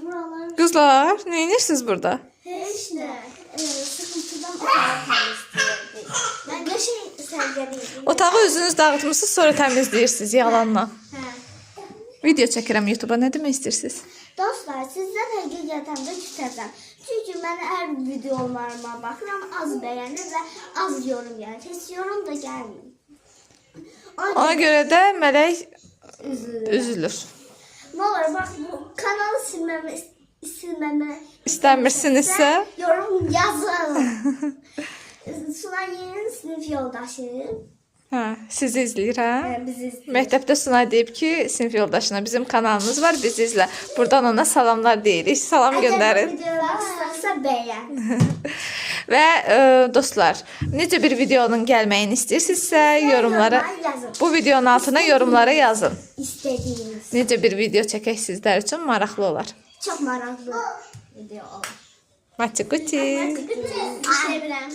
buralar. Qızlar, nə edirsiniz burada? Heç nə. Sıxıntıdan otağı təmizləyirdik. Mən qəşəng sərgəliydim. Otağı özünüz dağıtmısınız, sonra təmizləyirsiniz yalanla. Hə. Video çəkirəm YouTube-a, nə demək istəyirsiniz? Dostlar, sizdən həqiqətən də küsəcəm. Çünki mən hər videolarıma baxıram, az bəyənir və az yorum gəlir. Heç yorum da gəlmir. Ona görə də Mələk üzülür. Nə olur, bax, bu kanalı silməmə İstəmirsinizsə? yorum yazın. Sunay'ın sinif yoldaşı. Hə, sizi izləyir, hə? Bizi izləyir. Məktəbdə Sunay deyib ki, sinif yoldaşına bizim kanalımız var, bizi izlə. Buradan ona salamlar deyirik, salam göndərin. Videolar istərsə bəyən. Və dostlar, necə bir videonun gəlməyini istəyirsinizsə, yorumlara, yazın. bu videonun altına yorumlara yazın. İstədiyiniz. Necə bir video çəkək sizlər üçün maraqlı olar. Çox maraqlı video olur. Maçı quti. İşləmirəm.